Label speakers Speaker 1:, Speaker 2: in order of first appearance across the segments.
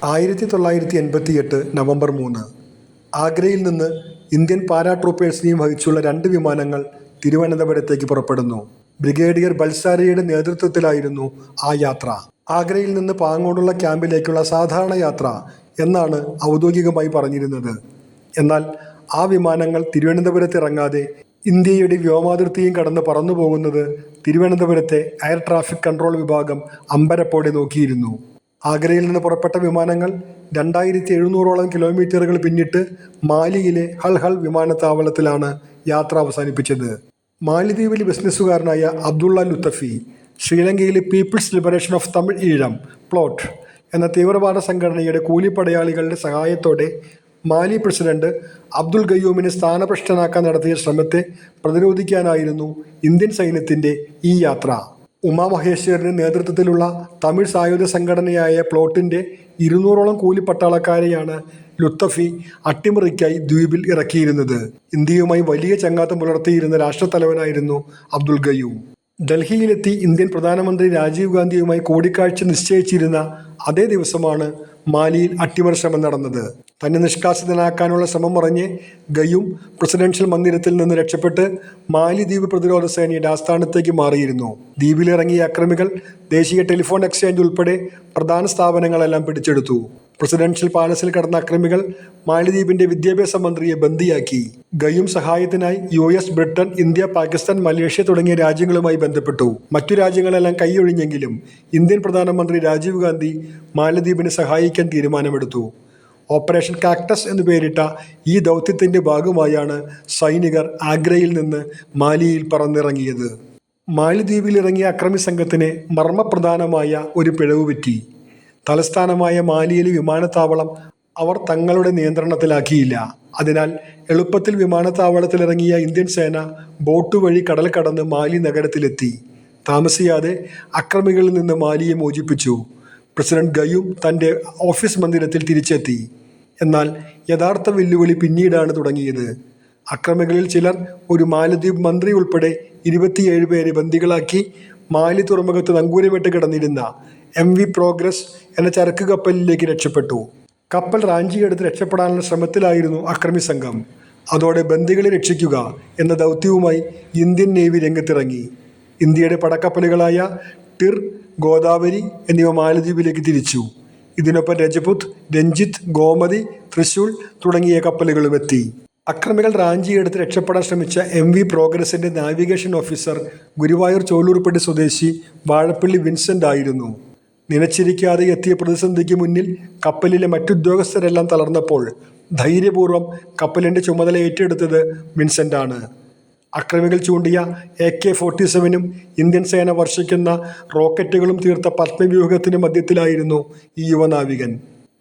Speaker 1: 1988 November 3 ആഗ്രയിൽ നിന്ന് Indian പാരാട്രൂപ്പേഴ്സിനെയും വഹിച്ചുള്ള 2 വിമാനങ്ങൾ തിരുവനന്തപുരത്തേക്ക് പുറപ്പെടുന്നു. ബ്രിഗേഡിയർ ബൽസാരിയുടെ നേതൃത്വത്തിലായിരുന്നു ആ യാത്ര. ആഗ്രയിൽ നിന്ന് പാങ്ങോടുള്ള ക്യാമ്പിലേക്കുള്ള സാധാരണ യാത്ര എന്നാണ് ഔദ്യോഗികമായി പറഞ്ഞിരുന്നത്. എന്നാൽ ആ വിമാനങ്ങൾ തിരുവനന്തപുരത്ത് ഇറങ്ങാതെ ഇന്ത്യയുടെ വ്യോമാതിർത്തിയും കടന്ന് പറന്നു പോകുന്നത് തിരുവനന്തപുരത്തെ എയർ ട്രാഫിക് കൺട്രോൾ വിഭാഗം അമ്പരപ്പോടെ നോക്കിയിരുന്നു. ആഗ്രയിൽ നിന്ന് പുറപ്പെട്ട വിമാനങ്ങൾ 2700ഓളം കിലോമീറ്ററുകൾ പിന്നിട്ട് മാലിയിലെ ഹൽ വിമാനത്താവളത്തിലാണ് യാത്ര അവസാനിപ്പിച്ചത്. മാലിദ്വീപിലെ ബിസിനസ്സുകാരനായ അബ്ദുള്ള ലുത്തഫി ശ്രീലങ്കയിലെ people's liberation of Tamil Eelam plot എന്ന തീവ്രവാദ സംഘടനയുടെ കൂലിപ്പടയാളികളുടെ സഹായത്തോടെ മാലി പ്രസിഡന്റ് അബ്ദുൽ ഗയ്യൂമിനെ സ്ഥാനഭ്രഷ്ടനാക്കാൻ നടത്തിയ ശ്രമത്തെ പ്രതിരോധിക്കാനായിരുന്നു ഇന്ത്യൻ സൈന്യത്തിൻ്റെ ഈ യാത്ര. ഉമാമഹേശ്വരൻ്റെ നേതൃത്വത്തിലുള്ള തമിഴ് സായുധ സംഘടനയായ പ്ലോട്ടിൻ്റെ 200ഓളം കൂലിപ്പട്ടാളക്കാരെയാണ് ലുത്തഫി അട്ടിമറിക്കായി ദ്വീപിൽ ഇറക്കിയിരുന്നത്. ഇന്ത്യയുമായി വലിയ ചങ്ങാത്തം പുലർത്തിയിരുന്ന രാഷ്ട്രത്തലവനായിരുന്നു അബ്ദുൽ ഗയ്യൂം. ഡൽഹിയിലെത്തി ഇന്ത്യൻ പ്രധാനമന്ത്രി രാജീവ് ഗാന്ധിയുമായി കൂടിക്കാഴ്ച നിശ്ചയിച്ചിരുന്ന അതേ ദിവസമാണ് മാലിയിൽ അട്ടിമറി ശ്രമം നടന്നത്. തന്നെ നിഷ്കാസിതനാക്കാനുള്ള ശ്രമം പറഞ്ഞ് ഗയ്യൂം പ്രസിഡൻഷ്യൽ മന്ദിരത്തിൽ നിന്ന് രക്ഷപ്പെട്ട് മാലിദ്വീപ് പ്രതിരോധ സേനയുടെ ആസ്ഥാനത്തേക്ക് മാറിയിരുന്നു. ദ്വീപിലിറങ്ങിയ അക്രമികൾ ദേശീയ ടെലിഫോൺ എക്സ്ചേഞ്ച് ഉൾപ്പെടെ പ്രധാന സ്ഥാപനങ്ങളെല്ലാം പിടിച്ചെടുത്തു. പ്രസിഡൻഷ്യൽ പാലസിൽ കടന്ന അക്രമികൾ മാലിദ്വീപിന്റെ വിദ്യാഭ്യാസ മന്ത്രിയെ ബന്ദിയാക്കി. ഗയ്യൂം സഹായത്തിനായി US, Britain, India, Pakistan, Malaysia തുടങ്ങിയ രാജ്യങ്ങളുമായി ബന്ധപ്പെട്ടു. മറ്റു രാജ്യങ്ങളെല്ലാം കൈയൊഴിഞ്ഞെങ്കിലും ഇന്ത്യൻ പ്രധാനമന്ത്രി രാജീവ് ഗാന്ധി മാലദ്വീപിനെ സഹായിക്കാൻ തീരുമാനമെടുത്തു. ഓപ്പറേഷൻ കാക്ടസ് എന്ന് പേരിട്ട ഈ ദൗത്യത്തിൻ്റെ ഭാഗമായാണ് സൈനികർ ആഗ്രയിൽ നിന്ന് മാലിയിൽ പറന്നിറങ്ങിയത്. മാലിദ്വീപിലിറങ്ങിയ അക്രമി സംഘത്തിന് മർമ്മപ്രധാനമായ ഒരു പിഴവ് പറ്റി. തലസ്ഥാനമായ മാലിയിലെ വിമാനത്താവളം അവർ തങ്ങളുടെ നിയന്ത്രണത്തിലാക്കിയില്ല. അതിനാൽ എളുപ്പത്തിൽ വിമാനത്താവളത്തിലിറങ്ങിയ ഇന്ത്യൻ സേന ബോട്ട് വഴി കടൽ കടന്ന് മാലി നഗരത്തിലെത്തി. താമസിയാതെ അക്രമികളിൽ നിന്ന് മാലിയെ മോചിപ്പിച്ചു. പ്രസിഡന്റ് ഗയ്യൂം തൻ്റെ ഓഫീസ് മന്ദിരത്തിൽ തിരിച്ചെത്തി. എന്നാൽ യഥാർത്ഥ വെല്ലുവിളി പിന്നീടാണ് തുടങ്ങിയത്. അക്രമികളിൽ ചിലർ ഒരു മാലദ്വീപ് മന്ത്രി ഉൾപ്പെടെ 27 പേരെ ബന്ദികളാക്കി മാലി തുറമുഖത്ത് നങ്കൂരമിട്ട് കിടന്നിരുന്ന MV പ്രോഗ്രസ് എന്ന ചരക്ക് കപ്പലിലേക്ക് രക്ഷപ്പെട്ടു. കപ്പൽ റാഞ്ചിയെടുത്ത് രക്ഷപ്പെടാനുള്ള ശ്രമത്തിലായിരുന്നു അക്രമി സംഘം. അതോടെ ബന്ദികളെ രക്ഷിക്കുക എന്ന ദൗത്യവുമായി ഇന്ത്യൻ നേവി രംഗത്തിറങ്ങി. ഇന്ത്യയുടെ പടക്കപ്പലുകളായ ടിർ, ഗോദാവരി എന്നിവ മാലദ്വീപിലേക്ക് തിരിച്ചു. ഇതിനൊപ്പം രജപുത്, രഞ്ജിത്ത്, ഗോമതി, തൃശൂൽ തുടങ്ങിയ കപ്പലുകളും എത്തി. അക്രമികൾ റാഞ്ചിയെടുത്ത് രക്ഷപ്പെടാൻ ശ്രമിച്ച MV പ്രോഗ്രസിന്റെ നാവിഗേഷൻ ഓഫീസർ ഗുരുവായൂർ ചോലൂർപ്പെട്ടി സ്വദേശി വാഴപ്പള്ളി വിൻസെന്റ് ആയിരുന്നു. നനച്ചിരിക്കാതെ എത്തിയ പ്രതിസന്ധിക്ക് മുന്നിൽ കപ്പലിലെ മറ്റുദ്യോഗസ്ഥരെല്ലാം തളർന്നപ്പോൾ ധൈര്യപൂർവ്വം കപ്പലിൻ്റെ ചുമതല ഏറ്റെടുത്തത് വിൻസെൻ്റാണ്. അക്രമികൾ ചൂണ്ടിയ AK-47 ഇന്ത്യൻ സേന വർഷിക്കുന്ന റോക്കറ്റുകളും തീർത്ത പത്മവ്യൂഹത്തിന് മധ്യത്തിലായിരുന്നു ഈ യുവനാവികൻ.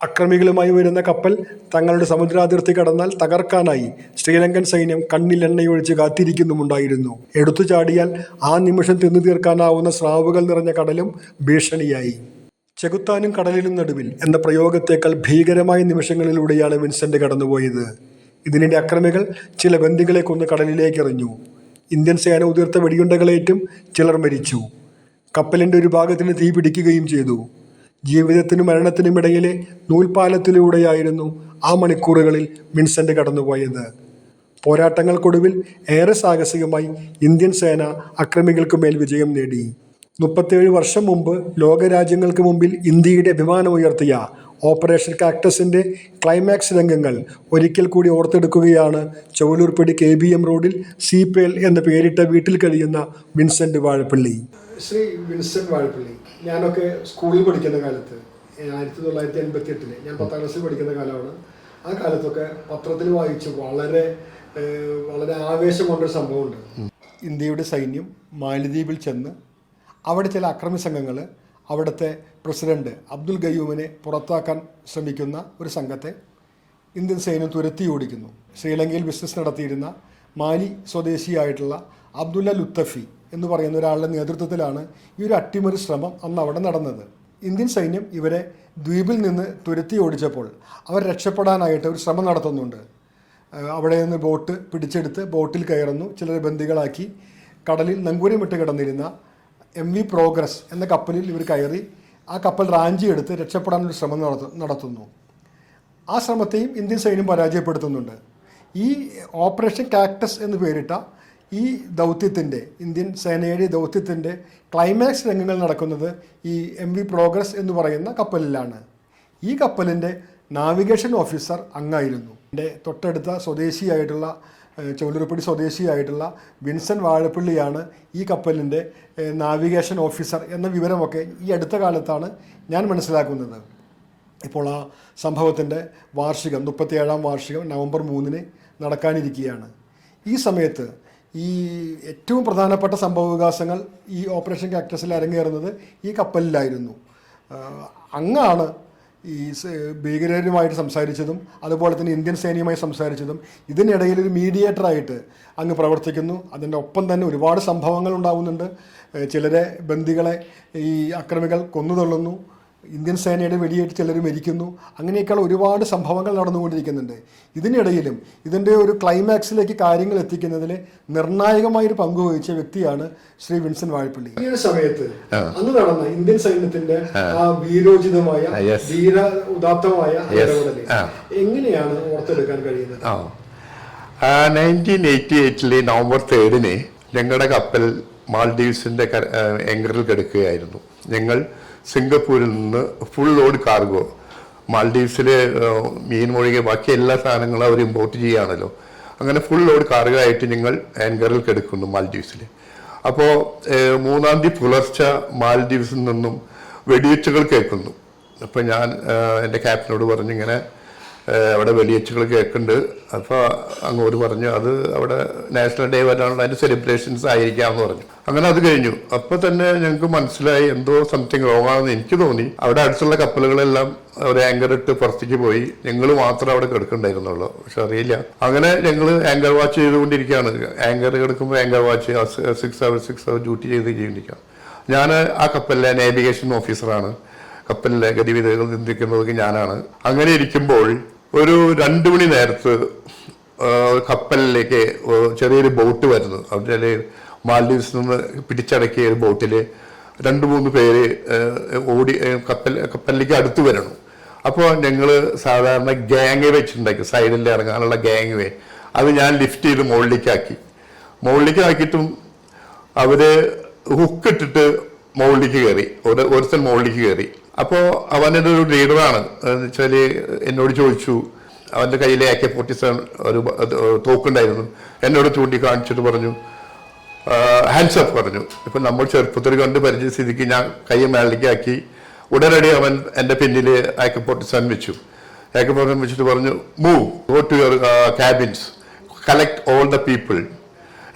Speaker 1: അക്രമികളുമായി വരുന്ന കപ്പൽ തങ്ങളുടെ സമുദ്രാതിർത്തി കടന്നാൽ തകർക്കാനായി ശ്രീലങ്കൻ സൈന്യം കണ്ണിൽ എണ്ണയൊഴിച്ച് കാത്തിരിക്കുന്നുമുണ്ടായിരുന്നു. എടുത്തു ചാടിയാൽ ആ നിമിഷം തിന്നു തീർക്കാനാവുന്ന സ്രാവുകൾ നിറഞ്ഞ കടലും ഭീഷണിയായി. ചെകുത്താനും കടലിലും നടുവിൽ എന്ന പ്രയോഗത്തേക്കാൾ ഭീകരമായ നിമിഷങ്ങളിലൂടെയാണ് വിൻസെൻ്റ് കടന്നുപോയത്. ഇതിനിടെ അക്രമികൾ ചില ബന്ദികളെ കൊന്ന് കടലിലേക്ക് എറിഞ്ഞു. ഇന്ത്യൻ സേന ഉതിർത്ത വെടിയുണ്ടകളേറ്റും ചിലർ മരിച്ചു. കപ്പലിൻ്റെ ഒരു ഭാഗത്തിന് തീ പിടിക്കുകയും ചെയ്തു. ജീവിതത്തിനും മരണത്തിനും ഇടയിലെ നൂൽപാലത്തിലൂടെയായിരുന്നു ആ മണിക്കൂറുകളിൽ വിൻസെൻ്റ് കടന്നുപോയത്. പോരാട്ടങ്ങൾക്കൊടുവിൽ ഏറെ സാഹസികമായി ഇന്ത്യൻ സേന അക്രമികൾക്ക് മേൽ വിജയം നേടി. 37 വർഷം മുമ്പ് ലോകരാജ്യങ്ങൾക്ക് മുമ്പിൽ ഇന്ത്യയുടെ അഭിമാനമുയർത്തിയ ഓപ്പറേഷൻ കാക്ടസിൻ്റെ ക്ലൈമാക്സ് രംഗങ്ങൾ ഒരിക്കൽ കൂടി ഓർത്തെടുക്കുകയാണ് ചോലൂർപ്പെടി KBM റോഡിൽ സീപ്പേൽ എന്ന പേരിട്ട വീട്ടിൽ കഴിയുന്ന വിൻസെൻ്റ് വാഴപ്പള്ളി. ശ്രീ വിൻസെൻ്റ് വാഴപ്പള്ളി, ഞാനൊക്കെ സ്കൂളിൽ പഠിക്കുന്ന കാലത്ത് 1988 ഞാൻ 10ാം ക്ലാസ്സിൽ പഠിക്കുന്ന കാലമാണ്. ആ കാലത്തൊക്കെ പത്രത്തിൽ വായിച്ച് വളരെ ആവേശം കൊണ്ടൊരു സംഭവമുണ്ട്. ഇന്ത്യയുടെ സൈന്യം മാലിദ്വീപിൽ ചെന്ന് അവിടെ ചില അക്രമി സംഘങ്ങൾ അവിടുത്തെ പ്രസിഡന്റ് അബ്ദുൽ ഗയ്യൂമിനെ പുറത്താക്കാൻ ശ്രമിക്കുന്ന ഒരു സംഘത്തെ ഇന്ത്യൻ സൈന്യം തുരത്തി ഓടിക്കുന്നു. ശ്രീലങ്കയിൽ ബിസിനസ് നടത്തിയിരുന്ന മാലി സ്വദേശിയായിട്ടുള്ള അബ്ദുള്ള ലുത്തഫി എന്ന് പറയുന്ന ഒരാളുടെ നേതൃത്വത്തിലാണ് ഈ ഒരു അട്ടിമറി ശ്രമം അന്ന് അവിടെ നടന്നത്. ഇന്ത്യൻ സൈന്യം ഇവരെ ദ്വീപിൽ നിന്ന് തുരത്തി ഓടിച്ചപ്പോൾ അവർ രക്ഷപ്പെടാനായിട്ട് ഒരു ശ്രമം നടത്തുന്നുണ്ട്. അവിടെ നിന്ന് ബോട്ട് പിടിച്ചെടുത്ത് ബോട്ടിൽ കയറുന്നു. ചിലരെ ബന്ദികളാക്കി കടലിൽ നങ്കൂരമിട്ട് കിടന്നിരുന്ന MV പ്രോഗ്രസ് എന്ന കപ്പലിൽ ഇവർ കയറി ആ കപ്പൽ റാഞ്ചിയെടുത്ത് രക്ഷപ്പെടാനൊരു ശ്രമം നടത്തുന്നു. ആ ശ്രമത്തെയും ഇന്ത്യൻ സൈന്യം പരാജയപ്പെടുത്തുന്നുണ്ട്. ഈ ഓപ്പറേഷൻ കാക്ടസ് എന്ന് പേരിട്ട ഈ ദൗത്യത്തിൻ്റെ, ഇന്ത്യൻ സേനയുടെ ദൗത്യത്തിൻ്റെ ക്ലൈമാക്സ് രംഗങ്ങൾ നടക്കുന്നത് ഈ MV പ്രോഗ്രസ് എന്ന് പറയുന്ന കപ്പലിലാണ്. ഈ കപ്പലിൻ്റെ നാവിഗേഷൻ ഓഫീസർ അങ്ങായിരുന്നു. എൻ്റെ തൊട്ടടുത്ത സ്വദേശിയായിട്ടുള്ള ചൗലുരുപ്പടി സ്വദേശിയായിട്ടുള്ള വിൻസെൻ്റ് വാഴപ്പള്ളിയാണ് ഈ കപ്പലിൻ്റെ നാവിഗേഷൻ ഓഫീസർ എന്ന വിവരമൊക്കെ ഈ അടുത്ത കാലത്താണ് ഞാൻ മനസ്സിലാക്കുന്നത്. ഇപ്പോൾ ആ സംഭവത്തിൻ്റെ വാർഷികം 37ാം വാർഷികം നവംബർ 3 നടക്കാനിരിക്കുകയാണ്. ഈ സമയത്ത് ഈ ഏറ്റവും പ്രധാനപ്പെട്ട സംഭവവികാസങ്ങൾ ഈ ഓപ്പറേഷൻ കാക്ടസിൽ അരങ്ങേറുന്നത് ഈ കപ്പലിലായിരുന്നു. അങ്ങാണ് ഈ ഭീകരരുമായിട്ട് സംസാരിച്ചതും അതുപോലെ തന്നെ ഇന്ത്യൻ സേനയുമായി സംസാരിച്ചതും. ഇതിനിടയിൽ ഒരു മീഡിയേറ്ററായിട്ട് അങ്ങ് പ്രവർത്തിക്കുന്നു. അതിൻ്റെ ഒപ്പം തന്നെ ഒരുപാട് സംഭവങ്ങൾ ഉണ്ടാകുന്നുണ്ട്. ചിലരെ ബന്ദികളെ ഈ അക്രമികൾ കൊന്നുതള്ളുന്നു, ഇന്ത്യൻ സേനയുടെ വെടിയേറ്റ് ചിലർ മരിക്കുന്നു. അങ്ങനെയൊക്കെയുള്ള ഒരുപാട് സംഭവങ്ങൾ നടന്നുകൊണ്ടിരിക്കുന്നുണ്ട്. ഇതിനിടയിലും ഇതിൻ്റെ ഒരു ക്ലൈമാക്സിലേക്ക് കാര്യങ്ങൾ എത്തിക്കുന്നതിൽ നിർണായകമായൊരു പങ്കുവഹിച്ച വ്യക്തിയാണ് ശ്രീ വിൻസെൻ്റ് വാഴപ്പള്ളി. ഈ ഒരു സമയത്ത് അന്ന് നടന്ന ഇന്ത്യൻ സൈന്യത്തിന്റെ ആ വീരോചിതമായ ധീര ഉദാത്തമായ ഇടപെടൽ എങ്ങനെയാണ് ഓർത്തെടുക്കാൻ കഴിയുന്നത്?
Speaker 2: 1988 നവംബർ 3 ഞങ്ങളുടെ കപ്പൽ മാൽഡീവ്സിന്റെ ആങ്കറിൽ കിടക്കുകയായിരുന്നു. ഞങ്ങൾ സിംഗപ്പൂരിൽ നിന്ന് ഫുൾ ലോഡ് കാർഗോ, മാൽഡീവ്സിലെ മീൻ ഒഴികെ ബാക്കി എല്ലാ സാധനങ്ങളും അവർ ഇമ്പോർട്ട് ചെയ്യുകയാണല്ലോ. അങ്ങനെ ഫുൾ ലോഡ് കാർഗോ ആയിട്ട് ഞങ്ങൾ ആങ്കറിൽ കിടക്കുന്നു മാൽഡീവ്സിൽ. അപ്പോൾ 3-ാം തീയതി പുലർച്ചെ മാൽഡീവ്സിൽ നിന്നും വെടിവെച്ചുകൾ കേൾക്കുന്നു. അപ്പോൾ ഞാൻ എൻ്റെ ക്യാപ്റ്റനോട് പറഞ്ഞു, ഇങ്ങനെ അവിടെ വെടിവെച്ചുകൾ കേൾക്കുന്നുണ്ട്. അപ്പോൾ അങ്ങോട്ട് പറഞ്ഞു അത് അവിടെ നാഷണൽ ഡേ വരാനുള്ള അതിൻ്റെ സെലിബ്രേഷൻസ് ആയിരിക്കാമെന്ന് പറഞ്ഞു. അങ്ങനെ അത് കഴിഞ്ഞു. അപ്പോൾ തന്നെ ഞങ്ങൾക്ക് മനസ്സിലായി എന്തോ സംതിങ് റോങ് ആണെന്ന് എനിക്ക് തോന്നി. അവിടെ അടുത്തുള്ള കപ്പലുകളെല്ലാം ഒരു ആങ്കർ ഇട്ട് പുറത്തേക്ക് പോയി, ഞങ്ങൾ മാത്രം അവിടെ കിടക്കണ്ടായിരുന്നുള്ളൂ. പക്ഷെ അറിയില്ല. അങ്ങനെ ഞങ്ങൾ ആങ്കർ വാച്ച് ചെയ്തുകൊണ്ടിരിക്കുകയാണ്. ആങ്കർ കിടക്കുമ്പോൾ ആങ്കർ വാച്ച് 6 hours ഡ്യൂട്ടി ചെയ്തുകൊണ്ടിരിക്കുകയാണ്. ഞാൻ ആ കപ്പലിലെ നാവിഗേഷൻ ഓഫീസറാണ്. കപ്പലിലെ ഗതിവിധികൾ നിയന്ത്രിക്കുന്നത് ഞാനാണ്. അങ്ങനെ ഇരിക്കുമ്പോൾ ഒരു 2 മണി നേരത്ത് കപ്പലിലേക്ക് ചെറിയൊരു ബോട്ട് വരുന്നു. അവിടെ മാൽഡീവ്സിൽ നിന്ന് പിടിച്ചടക്കിയ ഒരു ബോട്ടിൽ 2-3 പേര് ഓടി കപ്പലിലേക്ക് അടുത്ത് വരണം. അപ്പോൾ ഞങ്ങൾ സാധാരണ ഗ്യാങ് വെച്ചിട്ടുണ്ടാക്കി, സൈഡിൽ ഇറങ്ങാനുള്ള ഗ്യാങ് വേ, അത് ഞാൻ ലിഫ്റ്റ് ചെയ്ത് മുകളിലേക്ക് ആക്കിയിട്ടും അവര് ഹുക്കിട്ടിട്ട് മുകളിലേക്ക് കയറി. ഒരുത്തൻ മുകളിലേക്ക് കയറി. അപ്പോൾ അവൻ്റെ ഒരു ലീഡറാണ് എന്ന് വെച്ചാൽ എന്നോട് ചോദിച്ചു. അവൻ്റെ കയ്യിലെ AK-47 ഒരു തോക്കുണ്ടായിരുന്നു. എന്നോട് ചൂണ്ടിക്കാണിച്ചിട്ട് പറഞ്ഞു, ഹാൻഡ്സ് അപ്പ് പറഞ്ഞു. ഇപ്പം നമ്മൾ ചെറുപ്പത്തിൽ കണ്ട് പരിചയ സ്ഥിതിക്ക് ഞാൻ കൈ മേളിലേക്ക് ആക്കി. ഉടനടി അവൻ എൻ്റെ പിന്നിൽ AK-47 വെച്ചു. AK-47 വെച്ചിട്ട് പറഞ്ഞു, move, go to your cabins, collect all the people.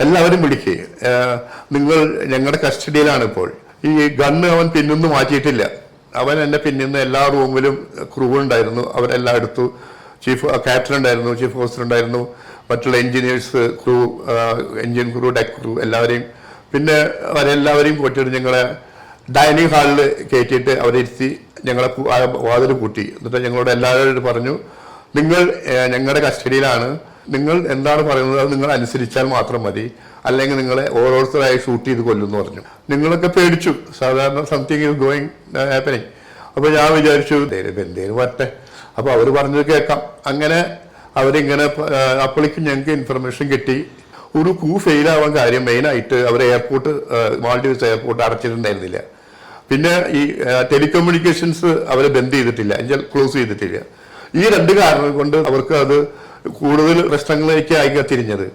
Speaker 2: എല്ലാവരും വിളിക്കുക, നിങ്ങൾ ഞങ്ങളുടെ കസ്റ്റഡിയിലാണ് ഇപ്പോൾ. ഈ ഗണ്ണ് അവൻ പിന്നൊന്നും മാറ്റിയിട്ടില്ല. അവൻ എന്നെ പിന്നിന്ന് എല്ലാ റൂമിലും ക്രൂ ഉണ്ടായിരുന്നു. അവരെല്ലാം എടുത്തു. ക്യാപ്റ്റൻ ഉണ്ടായിരുന്നു, ചീഫ് ഓഫീസർ ഉണ്ടായിരുന്നു, മറ്റുള്ള engineers, crew, engine crew, deck crew എല്ലാവരെയും. പിന്നെ അവരെല്ലാവരെയും കൂട്ടിയിട്ട് ഞങ്ങളെ ഡൈനിങ് ഹാളിൽ കയറ്റിയിട്ട് അവരിരുത്തി ഞങ്ങളെ വാതിൽ കൂട്ടി. എന്നിട്ട് ഞങ്ങളോട് എല്ലാവരോടും പറഞ്ഞു, നിങ്ങൾ ഞങ്ങളുടെ കസ്റ്റഡിയിലാണ്, നിങ്ങൾ എന്താണ് പറയുന്നത് അത് നിങ്ങൾ അനുസരിച്ചാൽ മാത്രം മതി, അല്ലെങ്കിൽ നിങ്ങളെ ഓരോരുത്തരായി ഷൂട്ട് ചെയ്ത് കൊല്ലുമെന്ന് പറഞ്ഞു. നിങ്ങളൊക്കെ പേടിച്ചു. സാധാരണ സംതിങ് ഈസ് ഗോയിങ് ഹാപ്പനിങ്. അപ്പോൾ ഞാൻ വിചാരിച്ചു എന്തേലും വരട്ടെ, അപ്പോൾ അവർ പറഞ്ഞത് കേൾക്കാം. അങ്ങനെ അവരിങ്ങനെ അപ്പോഴേക്കും ഞങ്ങൾക്ക് ഇൻഫർമേഷൻ കിട്ടി. ഒരു ക്രൂ ഫെയിലാവാൻ കാര്യം മെയിനായിട്ട് അവർ മാൽഡീവ്സ് എയർപോർട്ട് അടച്ചിട്ടുണ്ടായിരുന്നില്ല. പിന്നെ ഈ ടെലികമ്മ്യൂണിക്കേഷൻസ് അവരെ ബന്ദ് ചെയ്തിട്ടില്ല, ക്ലോസ് ചെയ്തിട്ടില്ല. ഈ 2 കാരണങ്ങൾ കൊണ്ട് അവർക്ക് അത് കൂടുതൽ പ്രശ്നങ്ങളിലേക്ക് ആയി തിരിഞ്ഞത്.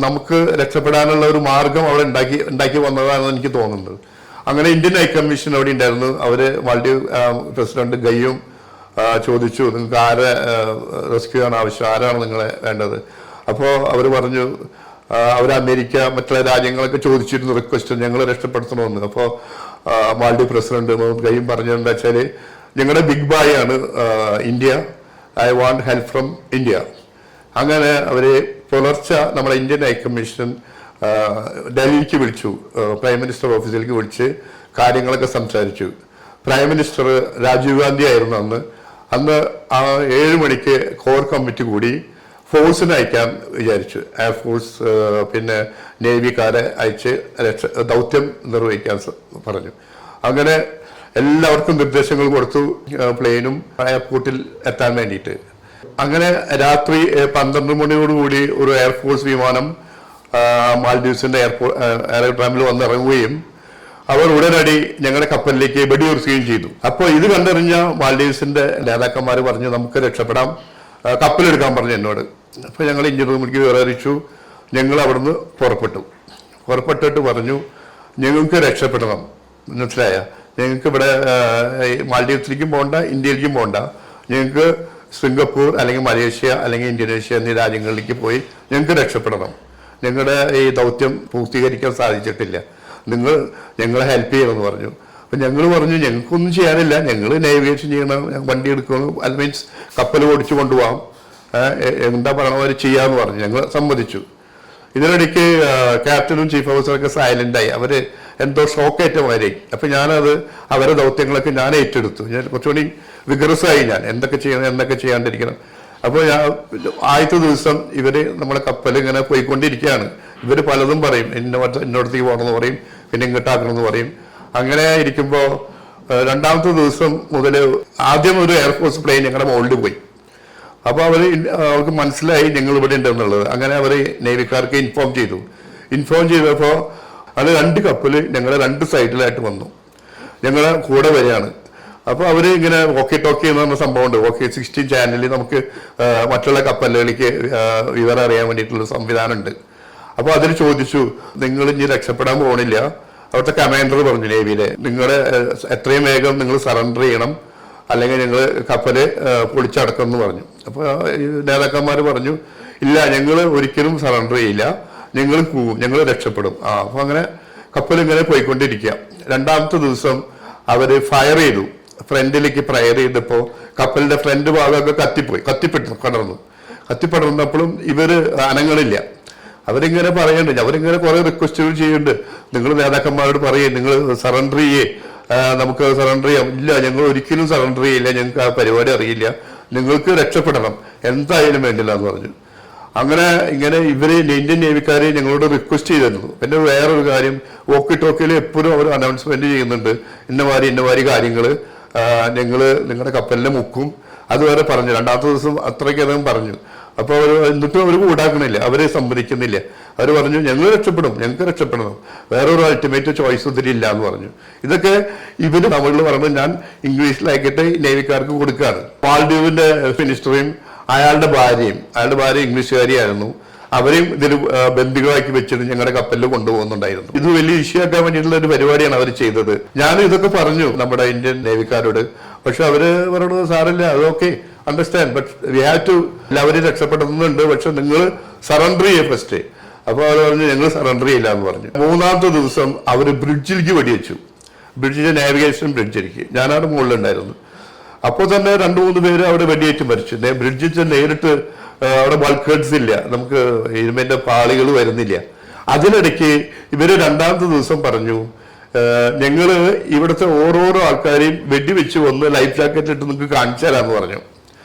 Speaker 2: നമുക്ക് രക്ഷപ്പെടാനുള്ള ഒരു മാർഗം അവിടെ ഉണ്ടാക്കി വന്നതാണെന്ന് എനിക്ക് തോന്നുന്നത്. അങ്ങനെ ഇന്ത്യൻ ഹൈക്കമ്മീഷൻ അവിടെ ഉണ്ടായിരുന്നു. അവര് മാൽഡീവ് പ്രസിഡന്റ് ഗയ്യും ചോദിച്ചു, നിങ്ങൾക്ക് ആരെ റെസ്ക്യൂ ആണ് ആവശ്യം, ആരാണ് നിങ്ങളെ വേണ്ടത്? അപ്പോൾ അവർ പറഞ്ഞു, അവർ അമേരിക്ക മറ്റുള്ള രാജ്യങ്ങളൊക്കെ ചോദിച്ചിരുന്നു റിക്വസ്റ്റ്, ഞങ്ങൾ രക്ഷപ്പെടുത്തണമെന്ന്. അപ്പോൾ മാൽഡീവ് പ്രസിഡന്റ് മുഹമ്മദ് ഗയ്യും പറഞ്ഞതെന്താ വെച്ചാൽ, ഞങ്ങളുടെ ബിഗ് ബായ് ആണ് India, I want help from India. അങ്ങനെ അവരെ പുലർച്ചെ നമ്മുടെ ഇന്ത്യൻ ഹൈക്കമ്മീഷൻ ഡൽഹിക്ക് വിളിച്ചു, പ്രൈം മിനിസ്റ്റർ ഓഫീസിലേക്ക് വിളിച്ച് കാര്യങ്ങളൊക്കെ സംസാരിച്ചു. പ്രൈം മിനിസ്റ്റർ രാജീവ് ഗാന്ധി ആയിരുന്നു അന്ന് 7 മണിക്ക് കോർ കമ്മിറ്റി കൂടി ഫോഴ്സിനെ അയക്കാൻ വിചാരിച്ചു. എയർഫോഴ്സ് പിന്നെ നേവിക്കാരെ അയച്ച് ദൗത്യം നിർവഹിക്കാൻ പറഞ്ഞു. അങ്ങനെ എല്ലാവർക്കും നിർദ്ദേശങ്ങൾ കൊടുത്തു, പ്ലെയിനും എയർപോർട്ടിൽ എത്താൻ വേണ്ടിയിട്ട്. അങ്ങനെ രാത്രി 12 മണിയോടുകൂടി ഒരു എയർഫോഴ്സ് വിമാനം മാൽഡീവ്സിന്റെ എയർപോർട്ടിൽ വന്നിറങ്ങുകയും അവർ ഉടനടി ഞങ്ങളുടെ കപ്പലിലേക്ക് വെടിയുതിർക്കുകയും ചെയ്തു. അപ്പോൾ ഇത് കണ്ടറിഞ്ഞ മാൽഡീവ്സിന്റെ നേതാക്കന്മാർ പറഞ്ഞു നമുക്ക് രക്ഷപ്പെടാം, കപ്പലെടുക്കാൻ പറഞ്ഞു എന്നോട്. അപ്പോൾ ഞങ്ങൾ എഞ്ചിൻ റൂമിലേക്ക് വിവരിച്ചു. ഞങ്ങൾ അവിടുന്ന് പുറപ്പെട്ടിട്ട് പറഞ്ഞു ഞങ്ങൾക്ക് രക്ഷപ്പെടണം, മനസ്സിലായ, ഞങ്ങൾക്ക് ഇവിടെ മാൽഡീവ്സിലേക്കും പോകണ്ട, ഇന്ത്യയിലേക്കും പോകണ്ട, ഞങ്ങൾക്ക് സിംഗപ്പൂർ അല്ലെങ്കിൽ മലേഷ്യ അല്ലെങ്കിൽ ഇന്തോനേഷ്യ എന്നീ രാജ്യങ്ങളിലേക്ക് പോയി ഞങ്ങൾക്ക് രക്ഷപ്പെടണം. ഞങ്ങളുടെ ഈ ദൗത്യം പൂർത്തീകരിക്കാൻ സാധിച്ചിട്ടില്ല, നിങ്ങൾ ഞങ്ങളെ ഹെൽപ്പ് ചെയ്യണമെന്ന് പറഞ്ഞു. അപ്പം ഞങ്ങൾ പറഞ്ഞു ഞങ്ങൾക്കൊന്നും ചെയ്യാനില്ല, ഞങ്ങൾ നേവിഗേഷൻ ചെയ്യണം, വണ്ടി എടുക്കണം, അത് മീൻസ് കപ്പൽ ഓടിച്ചു കൊണ്ടുപോകാം, എന്താ പറയണവർ ചെയ്യാമെന്ന് പറഞ്ഞു. ഞങ്ങൾ സമ്മതിച്ചു. ഇതിനിടയ്ക്ക് ക്യാപ്റ്റനും ചീഫ് ഓഫീസറൊക്കെ സൈലൻ്റായി, അവർ എന്തോ ഷോക്കേറ്റ മാതിരി. അപ്പം ഞാനത് അവരുടെ ദൗത്യങ്ങളൊക്കെ ഞാൻ ഏറ്റെടുത്തു. ഞാൻ കുറച്ചുകൂടി വിഗ്രസായി, ഞാൻ എന്തൊക്കെ ചെയ്യണം എന്തൊക്കെ ചെയ്യാണ്ടിരിക്കണം. അപ്പോൾ ഞാൻ ആദ്യത്തെ ദിവസം ഇവർ നമ്മളെ കപ്പൽ ഇങ്ങനെ പോയിക്കൊണ്ടിരിക്കുകയാണ്. ഇവർ പലതും പറയും, എന്നോടത്തേക്ക് പോകണമെന്ന് പറയും, പിന്നെ ഇങ്ങോട്ടാക്കണമെന്ന് പറയും. അങ്ങനെ ഇരിക്കുമ്പോൾ രണ്ടാമത്തെ ദിവസം മുതൽ ആദ്യം ഒരു എയർഫോഴ്സ് പ്ലെയിൻ ഞങ്ങളുടെ മുകളിൽ പോയി. അപ്പോൾ അവർക്ക് മനസ്സിലായി ഞങ്ങൾ ഇവിടെ ഉണ്ടെന്നുള്ളത്. അങ്ങനെ അവർ നേവിക്കാർക്ക് ഇൻഫോം ചെയ്തപ്പോൾ അത് 2 കപ്പൽ ഞങ്ങളുടെ 2 സൈഡിലായിട്ട് വന്നു, ഞങ്ങളുടെ കൂടെ വരികയാണ്. അപ്പോൾ അവർ ഇങ്ങനെ വോക്കി ടോക്കി എന്ന് പറഞ്ഞ സംഭവമുണ്ട്. വോക്കി 16 ചാനലിൽ നമുക്ക് മറ്റുള്ള കപ്പലുകളിലേക്ക് വിവരം അറിയാൻ വേണ്ടിയിട്ടുള്ള സംവിധാനമുണ്ട്. അപ്പോൾ അതിൽ ചോദിച്ചു നിങ്ങൾ ഇനി രക്ഷപ്പെടാൻ പോകണില്ല. അവിടുത്തെ കമാൻഡർ പറഞ്ഞു നേവിയിലെ, നിങ്ങളുടെ എത്രയും വേഗം നിങ്ങൾ സറണ്ടർ ചെയ്യണം, അല്ലെങ്കിൽ ഞങ്ങൾ കപ്പല് പൊളിച്ചടക്കം എന്ന് പറഞ്ഞു. അപ്പോൾ നേതാക്കന്മാർ പറഞ്ഞു ഇല്ല, ഞങ്ങൾ ഒരിക്കലും സറണ്ടർ ചെയ്യില്ല, ഞങ്ങൾ പോവും, ഞങ്ങൾ രക്ഷപ്പെടും. അപ്പോൾ അങ്ങനെ കപ്പൽ ഇങ്ങനെ പോയിക്കൊണ്ടിരിക്കുക. രണ്ടാമത്തെ ദിവസം അവർ ഫയർ ചെയ്തു, ഫ്രണ്ടിലേക്ക് ഫയർ ചെയ്തപ്പോൾ കപ്പലിന്റെ ഫ്രണ്ട് ഭാഗമൊക്കെ കത്തിപ്പടർന്നപ്പോഴും ഇവര് അനങ്ങളില്ല. അവരിങ്ങനെ പറയുന്നുണ്ട്, അവരിങ്ങനെ കുറെ റിക്വസ്റ്റുകൾ ചെയ്യുന്നുണ്ട്, നിങ്ങൾ നേതാക്കന്മാരോട് പറയേ നിങ്ങൾ സറണ്ടർ ചെയ്യേ, നമുക്ക് സറണ്ടർ ചെയ്യാം. ഇല്ല, ഞങ്ങൾ ഒരിക്കലും സറണ്ടർ ചെയ്യില്ല, ഞങ്ങൾക്ക് ആ പരിപാടി അറിയില്ല, നിങ്ങൾക്ക് രക്ഷപ്പെടണം, എന്തായാലും വേണ്ടില്ല എന്ന് പറഞ്ഞു. അങ്ങനെ ഇങ്ങനെ ഇവര് ഇന്ത്യൻ നേവിക്കാരെ ഞങ്ങളോട് റിക്വസ്റ്റ് ചെയ്തിരുന്നു. പിന്നെ വേറൊരു കാര്യം, വോക്കി ടോക്കിയിൽ എപ്പോഴും അവർ അനൗൺസ്മെന്റ് ചെയ്യുന്നുണ്ട്, ഇന്നമാതിരി കാര്യങ്ങൾ ഞങ്ങൾ നിങ്ങളുടെ കപ്പലിനെ മുക്കും, അതുവരെ പറഞ്ഞു. രണ്ടാമത്തെ ദിവസം അത്രയ്ക്കധികം പറഞ്ഞു. അപ്പോൾ എന്നിട്ടും അവർ കൂടാക്കണില്ല, അവരെ സമ്മതിക്കുന്നില്ല. അവർ പറഞ്ഞു ഞങ്ങൾക്ക് രക്ഷപ്പെടണം, വേറൊരു അൾട്ടിമേറ്റ് ചോയ്സ് ഇതിലില്ല എന്ന് പറഞ്ഞു. ഇതൊക്കെ ഇവര് തമിഴിൽ പറഞ്ഞു, ഞാൻ ഇംഗ്ലീഷിലാക്കിയിട്ട് നേവിക്കാർക്ക് കൊടുക്കുകയാണ്. മാൽഡീവിന്റെ മിനിസ്റ്ററും അയാളുടെ ഭാര്യ ഇംഗ്ലീഷുകാരിയായിരുന്നു. അവരെയും ഇതിൽ ബന്ദികളാക്കി വെച്ചിട്ട് ഞങ്ങളുടെ കപ്പലിൽ കൊണ്ടുപോകുന്നുണ്ടായിരുന്നു. ഇത് വലിയ ഇഷ്യൂ ആക്കാൻ വേണ്ടിയിട്ടുള്ള ഒരു പരിപാടിയാണ് അവർ ചെയ്തത്. ഞാൻ ഇതൊക്കെ പറഞ്ഞു നമ്മുടെ ഇന്ത്യൻ നേവിക്കാരോട്. പക്ഷെ അവര് പറയുന്നത് സാറില്ല, അതൊക്കെ understand, but we have to, അവര് രക്ഷപ്പെടുന്നുണ്ട്, പക്ഷെ നിങ്ങൾ സറണ്ടർ ചെയ്യേ ഫസ്റ്റ്. അപ്പോൾ അവർ പറഞ്ഞു ഞങ്ങൾ സറണ്ടർ ചെയ്യില്ല എന്ന് പറഞ്ഞു. മൂന്നാമത്തെ ദിവസം അവർ ബ്രിഡ്ജിലേക്ക് വെടിവെച്ചു, ബ്രിഡ്ജിന്റെ നാവിഗേഷൻ ബ്രിഡ്ജിലേക്ക്. ഞാനവിടെ മുകളിലുണ്ടായിരുന്നു. അപ്പോൾ തന്നെ 2-3 പേര് അവിടെ വെടിയേറ്റ് മരിച്ചു. ബ്രിഡ്ജിൽ നേരിട്ട് അവിടെ ബൾക്കേഡ്സ് ഇല്ല, നമുക്ക് ഇരുമ്പിന്റെ പാളികൾ വരുന്നില്ല. അതിനിടയ്ക്ക് ഇവര് രണ്ടാമത്തെ ദിവസം പറഞ്ഞു ഞങ്ങള് ഇവിടുത്തെ ഓരോരോ ആൾക്കാരെയും വെടിവെച്ച് വന്ന് ലൈഫ് ജാക്കറ്റ് ഇട്ട് നിങ്ങൾക്ക് കാണിച്ചു തരാമെന്ന് പറഞ്ഞു.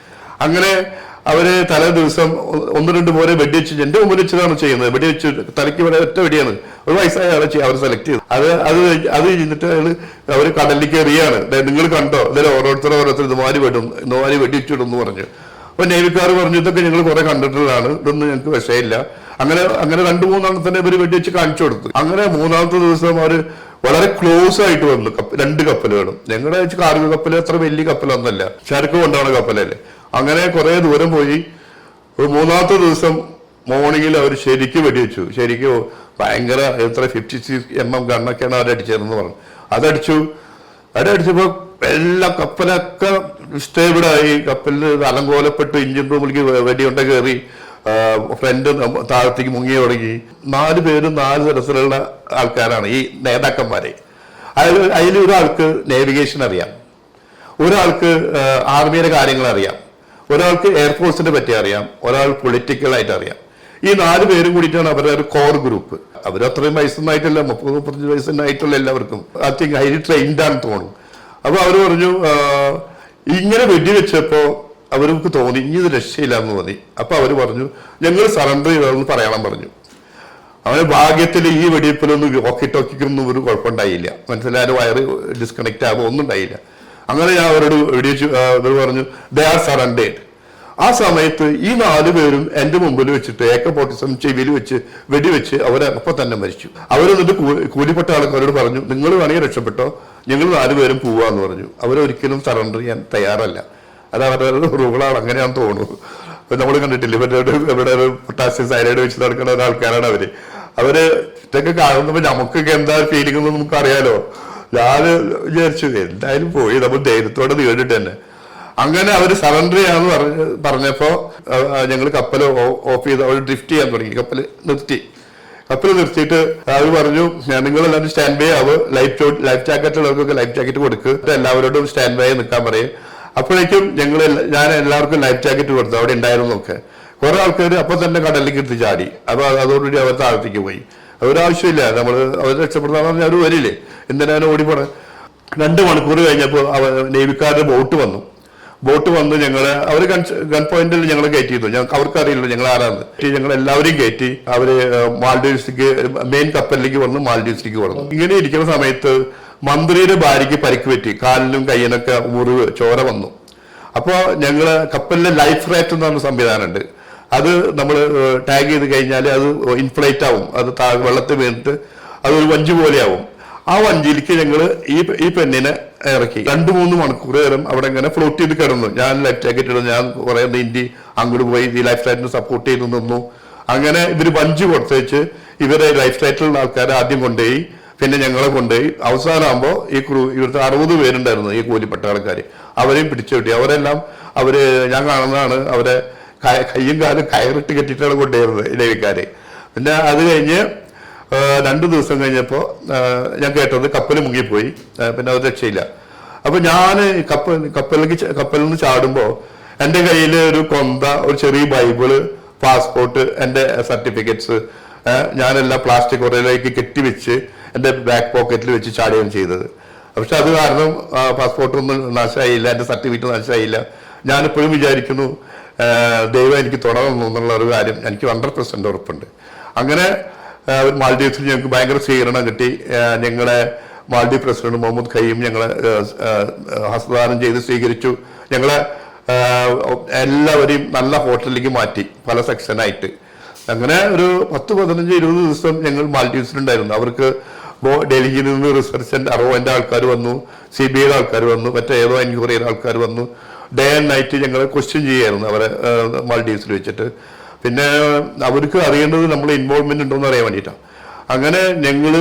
Speaker 2: അങ്ങനെ അവര് തലേ ദിവസം 1-2 പേരെ വെടിവെച്ച് എന്റെ മുമ്പിൽ വെച്ചതാണ് ചെയ്യുന്നത്. വെടിവെച്ച് തലയ്ക്ക് ഇവിടെ ഒറ്റ വെടിയാണ്, ഒരു വയസ്സായ ആളെ അവർ സെലക്ട് ചെയ്തു. അത് കഴിഞ്ഞിട്ട് അവര് കടലിലേക്ക് എറിയാണ്. നിങ്ങൾ കണ്ടോ, ഇതിൽ ഓരോരുത്തർ ഇതുമാതിരി വെടിവെച്ചിടും എന്ന് പറഞ്ഞു. അപ്പൊ നേവിക്കാർ പറഞ്ഞു ഇതൊക്കെ ഞങ്ങൾ കുറെ കണ്ടിട്ടുള്ളതാണ്, ഇതൊന്നും ഞങ്ങൾക്ക് വിഷയമില്ല. അങ്ങനെ 2-3 തന്നെ ഇവര് വെടിവെച്ച് കാണിച്ചു കൊടുത്തു. അങ്ങനെ മൂന്നാമത്തെ ദിവസം അവര് വളരെ ക്ലോസ് ആയിട്ട് വന്നു 2 കപ്പലുകളും. ഞങ്ങളുടെ കാർഗോ കപ്പല് അത്ര വലിയ കപ്പലൊന്നല്ല, ചരക്ക് കൊണ്ടാണ് കപ്പലല്ലേ. അങ്ങനെ കുറെ ദൂരം പോയി. ഒരു മൂന്നാമത്തെ ദിവസം മോർണിംഗിൽ അവർ ശരിക്കും വെടിവെച്ചു. ശരിക്കും ഭയങ്കര 56 mm ഗണ്ണൊക്കെയാണ് അവരടിച്ചതെന്ന് പറഞ്ഞു. അതടിച്ചപ്പോ എല്ലാ കപ്പലൊക്കെ സ്റ്റേബിളായി. കപ്പലിന് അലങ്കോലപ്പെട്ട് എഞ്ചിൻ റൂമിലേക്ക് വെടിയുണ്ട കയറി, ഫ്രണ്ട് താഴത്തേക്ക് മുങ്ങി തുടങ്ങി. 4 പേരും 4 തരത്തിലുള്ള ആൾക്കാരാണ് ഈ നേതാക്കന്മാരെ. അതിൽ ഒരാൾക്ക് നേവിഗേഷൻ അറിയാം, ഒരാൾക്ക് ആർമിയുടെ കാര്യങ്ങൾ അറിയാം, ഒരാൾക്ക് എയർഫോഴ്സിനെ പറ്റി അറിയാം, ഒരാൾ പൊളിറ്റിക്കലായിട്ട് അറിയാം. ഈ 4 പേരും കൂടിയിട്ടാണ് അവരുടെ ഒരു കോർ ഗ്രൂപ്പ്. അവരത്രയും വയസ്സൊന്നായിട്ടില്ല, 30-35 വയസ്സൊന്നായിട്ടുള്ള എല്ലാവർക്കും ഐ തിങ്ക് ഹൈലി ട്രെയിൻഡ് ആണെന്ന് തോന്നും. അപ്പൊ അവര് പറഞ്ഞു ഇങ്ങനെ വെടിവെച്ചപ്പോ അവർക്ക് തോന്നി ഇനി ഇത് രക്ഷയില്ല എന്ന് തോന്നി. അപ്പൊ അവര് പറഞ്ഞു ഞങ്ങൾ സറണ്ടർ ചെയ്തതെന്ന് പറയണം പറഞ്ഞു. അവന് ഭാഗ്യത്തിൽ ഈ വെടിവെപ്പിലൊന്നും ടോക്കിക്കൊന്നും ഒരു കുഴപ്പമുണ്ടായില്ല. മനസ്സിലായാലും വയറ് ഡിസ്കണക്ട് ആകുമ്പോൾ ഒന്നും ഉണ്ടായില്ല. അങ്ങനെ ഞാൻ അവരോട് ഇവർ പറഞ്ഞു ദേ ആർ സറണ്ടേഡ്. ആ സമയത്ത് ഈ 4 പേരും എന്റെ മുമ്പിൽ വെച്ചിട്ട് AK-47 ചെവിയിൽ വെച്ച് വെടിവെച്ച് അവരപ്പം തന്നെ മരിച്ചു. അവരെന്നിട്ട് കൂലിപ്പെട്ട ആൾക്കാരോട് പറഞ്ഞു നിങ്ങൾ വേണമെങ്കിൽ രക്ഷപ്പെട്ടോ, ഞങ്ങൾ 4 പേരും പോവാന്ന് പറഞ്ഞു. അവരൊരിക്കലും സറണ്ടർ ചെയ്യാൻ തയ്യാറല്ല. അത് അവരുടെ റൂളാണ്, അങ്ങനെയാണെന്ന് തോന്നുന്നു. നമ്മൾ കണ്ടിട്ടില്ല, ഇവിടെ പൊട്ടാസ്യം സൈനൈഡ് വെച്ച് നടക്കുന്ന ആൾക്കാരാണ് അവര് ഇതൊക്കെ കാണുമ്പോൾ നമുക്കൊക്കെ എന്താ ഫീലിംഗ് എന്ന് നമുക്കറിയാലോ. ഞാൻ വിചാരിച്ചു എന്തായാലും പോയി, നമ്മൾ ധൈര്യത്തോടെ നേരിട്ട് തന്നെ. അങ്ങനെ അവർ സറണ്ടർ ചെയ്യാന്ന് പറഞ്ഞപ്പോ ഞങ്ങൾ കപ്പൽ ഓഫ് ചെയ്ത് അവർ ഡ്രിഫ്റ്റ് ചെയ്യാൻ തുടങ്ങി. കപ്പൽ നിർത്തിയിട്ട് അവർ പറഞ്ഞു നിങ്ങളെല്ലാവരും സ്റ്റാൻഡ് ബൈ ആവും, ലൈഫ് ജാക്കറ്റ് ഉള്ളവർക്കൊക്കെ ലൈഫ് ജാക്കറ്റ് കൊടുക്കുക, എല്ലാവരോടും സ്റ്റാൻഡ് ബൈ നിൽക്കാൻ പറയും. അപ്പോഴേക്കും ഞാൻ എല്ലാവർക്കും ലൈഫ് ജാക്കറ്റ് കൊടുത്തു. അവിടെ ഉണ്ടായിരുന്നൊക്കെ കുറെ ആൾക്കാർ അപ്പൊ തന്നെ കടലിലേക്ക് എടുത്ത് ചാടി. അപ്പൊ അതോടുകൂടി അവർ താഴത്തേക്ക് പോയി. ഒരാവശ്യമില്ല, അവർ രക്ഷപ്പെടുത്താന്ന് പറഞ്ഞാൽ അവർ വരില്ലേ, എന്തിനാണ് ഓടിപ്പോണെ. 2 മണിക്കൂർ കഴിഞ്ഞപ്പോൾ നേവിക്കാരുടെ ബോട്ട് വന്ന് ഞങ്ങളെ അവർ ഗൺ പോയിന്റിൽ ഞങ്ങളെ കയറ്റി ചെയ്തു. അവർക്കറിയില്ല ഞങ്ങൾ ആരാന്ന്. ഞങ്ങൾ എല്ലാവരെയും കയറ്റി അവര് മാൽഡീവ്സിലേക്ക് മെയിൻ കപ്പലിലേക്ക് വന്ന് മാൽഡീവ്സിലേക്ക് വന്നു. ഇങ്ങനെ ഇരിക്കുന്ന സമയത്ത് മന്ത്രിയുടെ ഭാര്യയ്ക്ക് പരിക്ക് പറ്റി, കാലിനും കയ്യിനൊക്കെ മുറിവ് ചോര വന്നു. അപ്പോ ഞങ്ങള് കപ്പലിലെ ലൈഫ് റേറ്റ് എന്ന് പറഞ്ഞ സംവിധാനമുണ്ട്. അത് നമ്മൾ ടാഗ് ചെയ്ത് കഴിഞ്ഞാൽ അത് ഇൻഫ്ലേറ്റ് ആവും, അത് വെള്ളത്തിൽ വീണിട്ട് അതൊരു വഞ്ചി പോലെയാവും. ആ വഞ്ചിയിലേക്ക് ഞങ്ങൾ ഈ പെണ്ണിനെ ഇറക്കി 2-3 മണിക്കൂർ നേരം അവിടെ ഇങ്ങനെ ഫ്ലോട്ട് ചെയ്ത് കിടന്നു. ഞാൻ ലൈഫ് ജാക്കറ്റ് ഇടുന്നു, ഞാൻ കുറെ നീന്തി അങ്ങോട്ട് പോയി ഈ ലൈഫ് ജാക്കറ്റിന് സപ്പോർട്ട് ചെയ്ത് നിന്നു. അങ്ങനെ ഇവര് വഞ്ചി കൊടുത്തേച്ച് ഇവരെ ലൈഫ് ജാക്കറ്റിലുള്ള ആൾക്കാരെ ആദ്യം കൊണ്ടുപോയി, പിന്നെ ഞങ്ങളെ കൊണ്ടുപോയി. അവസാനമാകുമ്പോൾ ഇവിടുത്തെ 60 പേരുണ്ടായിരുന്നു ഈ കൂലിപ്പെട്ട ആൾക്കാർ, അവരെയും പിടിച്ചു കിട്ടി. അവരെല്ലാം ഞാൻ കാണുന്നതാണ് അവരെ കയ്യും കാലും കയറിട്ട് കെട്ടിയിട്ടാണ് കൊണ്ടുപോയിരുന്നത് നേവിക്കാരെ. പിന്നെ അത് കഴിഞ്ഞ് 2 ദിവസം കഴിഞ്ഞപ്പോൾ ഞാൻ കേട്ടത് കപ്പൽ മുങ്ങിപ്പോയി, പിന്നെ അത് രക്ഷയില്ല. അപ്പൊ ഞാൻ കപ്പലിൽ നിന്ന് ചാടുമ്പോൾ എൻ്റെ കയ്യിൽ ഒരു കൊന്ത, ഒരു ചെറിയ ബൈബിള്, പാസ്പോർട്ട്, എൻ്റെ സർട്ടിഫിക്കറ്റ്സ് ഞാനെല്ലാം പ്ലാസ്റ്റിക് ഉറയിലേക്ക് കെട്ടിവെച്ച് എൻ്റെ ബാക്ക് പോക്കറ്റിൽ വെച്ച് ചാടുകയാണ് ചെയ്തത്. പക്ഷെ അത് കാരണം പാസ്പോർട്ടൊന്നും നാശമായില്ല, എൻ്റെ സർട്ടിഫിക്കറ്റ് നാശമായില്ല. ഞാനിപ്പോഴും വിചാരിക്കുന്നു ദൈവം എനിക്ക് തുടങ്ങുന്നു എന്നുള്ള ഒരു കാര്യം എനിക്ക് 100% ഉറപ്പുണ്ട്. അങ്ങനെ മാൽഡീവ്സിൽ ഞങ്ങൾക്ക് ഭയങ്കര സ്വീകരണം കിട്ടി. ഞങ്ങളെ മാൽഡീവ് പ്രസിഡന്റ് മുഹമ്മദ് ഖയ്യിം ഞങ്ങളെ ഹസ്തദാനം ചെയ്ത് സ്വീകരിച്ചു. ഞങ്ങളെ എല്ലാവരെയും നല്ല ഹോട്ടലിലേക്ക് മാറ്റി, പല സെക്ഷനായിട്ട്. അങ്ങനെ ഒരു 10-15-20 ദിവസം ഞങ്ങൾ മാൽഡീവ്സിലുണ്ടായിരുന്നു. അവർക്ക് ഡൽഹിയിൽ നിന്ന് റിസർച്ച് അറോന്റെ ആൾക്കാർ വന്നു, CBIയുടെ ആൾക്കാർ വന്നു, മറ്റേ ഏതോ എൻക്വയറിയുടെ ആൾക്കാർ വന്നു. ഡേ ആൻഡ് നൈറ്റ് ഞങ്ങൾ ക്വസ്റ്റ്യൻ ചെയ്യായിരുന്നു അവരെ മാൽഡീവ്സിൽ വെച്ചിട്ട്. പിന്നെ അവർക്ക് അറിയേണ്ടത് നമ്മൾ ഇൻവോൾവ്മെന്റ് ഉണ്ടോ എന്ന് അറിയാൻ വേണ്ടിയിട്ടാണ്. അങ്ങനെ ഞങ്ങൾ